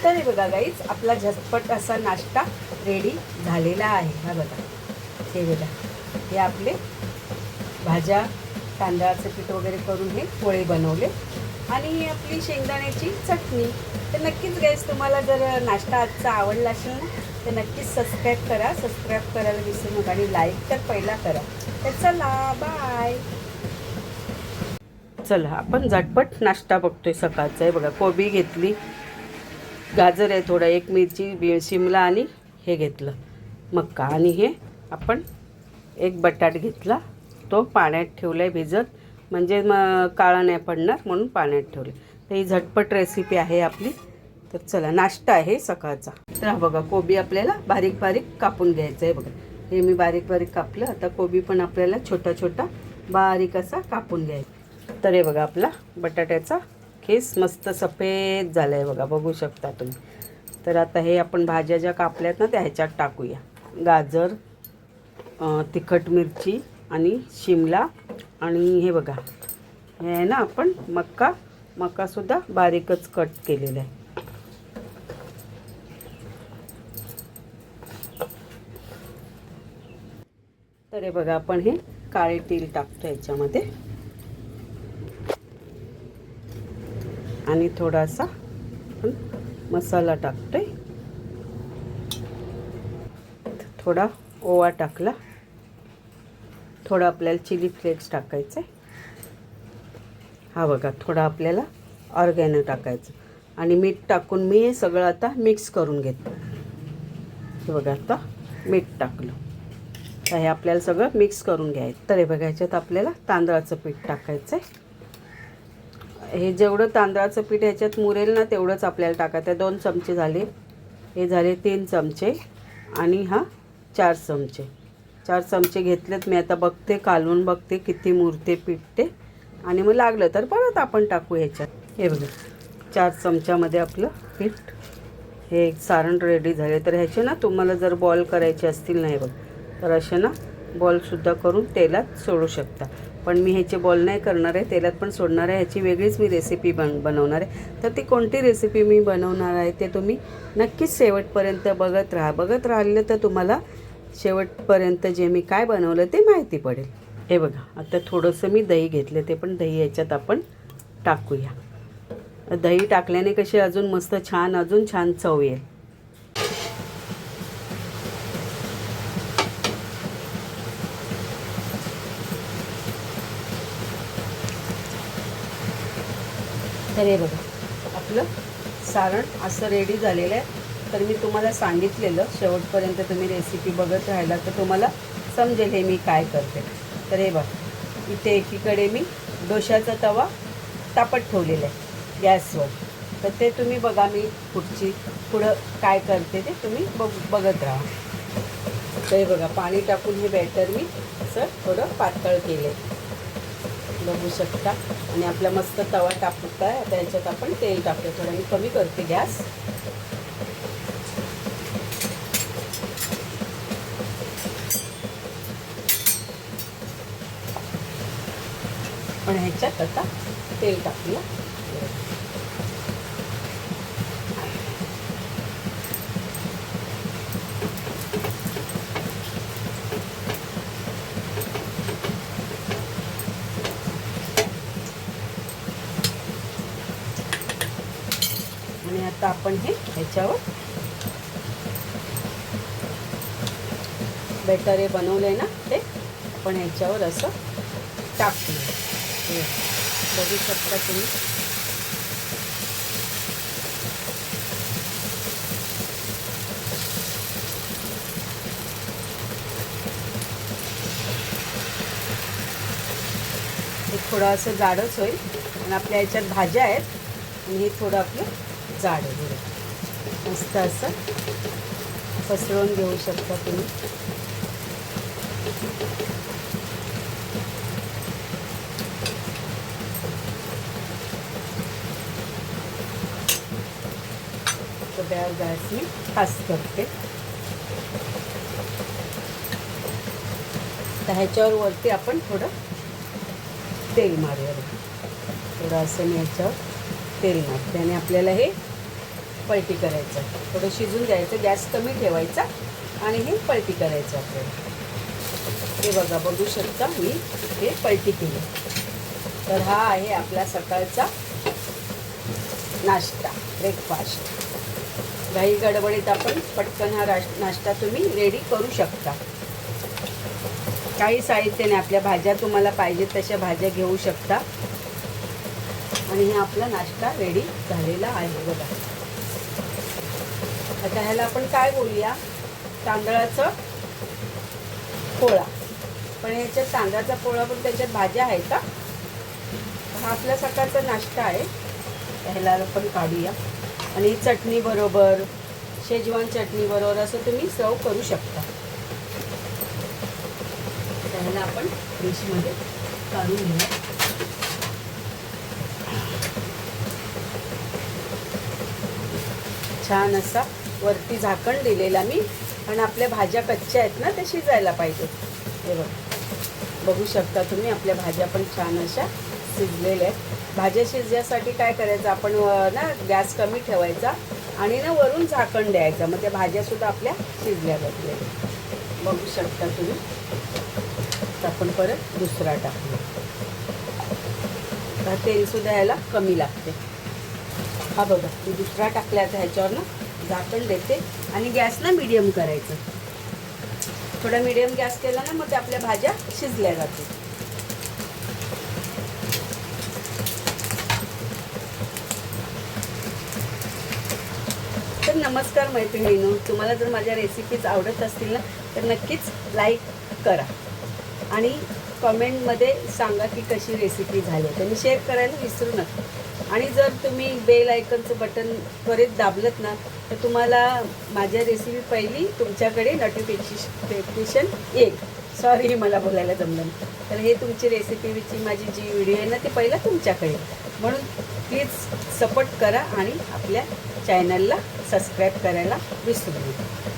तर हे बघा गाईज, आपला झटपट असा नाश्ता रेडी झालेला आहे. हा बघा, हे बघा, हे आपले भाज्या, तांदळाचं पीठ वगैरे करून हे पोळे बनवले आणि आपली शेंगदाण्याची चटणी. तर नक्कीच गाईज, तुम्हाला जर नाश्ता आजचा आवडला असेल ना, तर नक्कीच सबस्क्राईब करा. सबस्क्राईब करायला विसरू नका आणि लाईक तर पहिला करा. तर चला, बाय. चला, आपण झटपट नाश्ता बघतोय सकाळचा. आहे बघा, कोबी घेतली, गाजर आहे थोडा, एक मिरची, शिमला आणि हे घेतलं मक्का, आणि हे आपण एक बटाट घेतला, तो पाण्यात ठेवला आहे भिजत, म्हणजे मग काळा नाही पडणार म्हणून पाण्यात ठेवले. तर ही झटपट रेसिपी आहे आपली. तर चला, नाश्ता आहे सकाळचा. तर हा बघा, कोबी आपल्याला बारीक बारीक कापून घ्यायचं आहे. बघा, हे मी बारीक बारीक कापलं. आता कोबी पण आपल्याला छोटा छोटा बारीक असा कापून घ्यायचा. तर हे बघा, आपला बटाट्याचा खीस मस्त सफेद झाला आहे बघा, बघू शकता तुम्ही. तर आता हे आपण भाज्या ज्या कापल्यात ना, त्या ह्याच्यात टाकूया. गाजर, तिखट मिरची आणि शिमला, आणि हे बघा, हे आहे ना आपण मकासुद्धा बारीकच कट केलेला आहे. तर हे बघा, आपण हे काळे तीळ टाकतो ह्याच्यामध्ये आणि थोडासा मसाला टाकतोय, थोडा ओवा टाकला, थोडा आपल्याला चिली फ्लेक्स टाकायचं आहे. हा बघा, थोडा आपल्याला ऑर्गॅनो टाकायचं आणि मीठ टाकून मी हे सगळं आता मिक्स करून घेतो. हे बघा, आता मीठ टाकलं. तर हे आपल्याला सगळं मिक्स करून घ्यायचं. तर हे बघा, ह्याच्यात आपल्याला तांदळाचं पीठ टाकायचं आहे. हे जेवढं तांदळाचं पीठ ह्याच्यात मुरेल ना, तेवढंच आपल्याला टाकायचं. 2 चमचे झाले, हे झाले 3 चमचे, आणि हा 4 चमचे. 4 चमचे घेतलेत मी. आता बघते, कालवून बघते किती मुरते पीठ ते, आणि मग लागलं तर परत आपण टाकू ह्याच्यात. हे बघा, 4 चमच्यामध्ये आपलं पीठ, हे एक सारण रेडी झाले. तर ह्याचे ना, तुम्हाला जर बॉल करायचे असतील नाही बघ, तर असे ना बॉलसुद्धा करून तेलात सोडू शकता. पण मी ह्याचे बॉल नाही करणार आहे, तेलात पण सोडणार आहे. ह्याची वेगळीच मी रेसिपी बनवणार आहे. तर ती कोणती रेसिपी मी बनवणार आहे ते तुम्ही नक्कीच शेवटपर्यंत बघत राहा. बघत राहिलं तर तुम्हाला शेवटपर्यंत जे मी काय बनवलं ते माहिती पडेल. हे बघा, आता थोडंसं मी दही घेतलं, ते पण दही याच्यात आपण टाकूया. दही टाकल्याने कशी अजून मस्त छान, अजून छान चव येईल. तर हे बघा, आपलं सारण असं रेडी झालेलं आहे. तर मी तुम्हाला सांगितलेलं, शेवटपर्यंत तुम्ही रेसिपी बघत राहिला तर तुम्हाला समजेल हे मी काय करते. तर हे बघा, इथे एकीकडे मी डोशाचा तवा तापत ठेवलेला आहे गॅसवर. तर ते तुम्ही बघा, मी पुढं काय करते ते तुम्ही बघत राहा. तर हे बघा, पाणी टाकून हे बॅटर मी असं थोडं पातळ केलं आहे, बघू शकता. आणि आपला मस्त तवा टाकत आहे. आता याच्यात आपण तेल टाकतो. थोडं मी कमी करते गॅस. पण ह्याच्यात आता तेल टाकूया. आणि आता आपण हे ह्याच्यावर बॅटर हे बनवलंय ना, ते आपण ह्याच्यावर असं टाकूया. बघू शकता तुम्ही. हे थोडं असं जाडच होईल, आणि आपल्या ह्याच्यात भाज्या आहेत, आणि हे थोडं आपलं जाड आहे. मस्त असं पसरवून घेऊ शकता तुम्ही. गॅस मी फास्ट करते. तर ह्याच्यावर वरती आपण थोडं तेल मारूया. थोडं असं मी ह्याच्यावर तेल मारते, आणि आपल्याला हे पलटी करायचं, थोडं शिजून द्यायचं, गॅस कमी ठेवायचा आणि हे पलटी करायचं आपल्याला. हे बघा, बघू शकता मी हे पलटी केली. तर हा आहे आपला सकाळचा नाश्ता, ब्रेकफास्ट. घाई गडबडीत आपण पटकन हा नाश्ता तुम्ही रेडी करू शकता. काही साहित्य नाही, आपल्या भाज्या तुम्हाला पाहिजे तशा भाज्या घेऊ शकता. आणि हे आपला नाश्ता रेडी झालेला आहे बघा. आता ह्याला आपण काय बोलूया, तांदळाचं पोळा. पण ह्याच्यात तांदळाचा पोळा पण त्याच्यात भाज्या आहेत का. हा आपला सकाळचा नाश्ता आहे. ह्याला आपण काढूया आणि चटणी बरोबर, शेजवान चटणी बरोबर असं तुम्ही सर्व करू शकता. त्याला आपण डिशमध्ये काढून घेऊया. छान असा वरती झाकण दिलेला मी, आणि आपल्या भाज्या कच्च्या आहेत ना, त्या शिजायला पाहिजे. हे बघू शकता तुम्ही, आपल्या भाज्या पण छान अशा शिजलेल्या आहेत. भाज्या शिजण्यासाठी काय करायचं, आपण ना गॅस कमी ठेवायचा आणि ना वरून झाकण द्यायचं, मग त्या भाज्यासुद्धा आपल्या शिजल्या जातील. बघू शकता तुम्ही. तर आपण परत दुसरा टाकू. तेलसुद्धा याला कमी लागते. हा बघा, मी दुसरा टाकला तर ह्याच्यावर ना झाकण देते आणि गॅस ना मीडियम करायचं. थोडा मीडियम गॅस केला ना, मग ते आपल्या भाज्या शिजल्या जातील. तर नमस्कार मैत्रिणींनो, तुम्हाला जर माझ्या रेसिपीज आवडत असतील ना, तर नक्कीच लाईक करा आणि कमेंटमध्ये सांगा की कशी रेसिपी झाली. त्यांनी शेअर करायला विसरू नका. आणि जर तुम्ही बेल आयकनचं बटन त्वरित दाबलत ना, तर तुम्हाला माझ्या रेसिपी पहिली तुमच्याकडे नोटिफिकेशन येईल. सॉरी, मला बोलायला जमलं नाही. तर हे तुमची रेसिपीची माझी जी व्हिडिओ आहे ना, ती पहिला तुमच्याकडे. म्हणून प्लीज सपोर्ट करा आणि आपल्या चॅनलला सबस्क्राईब करायला विसरू नका.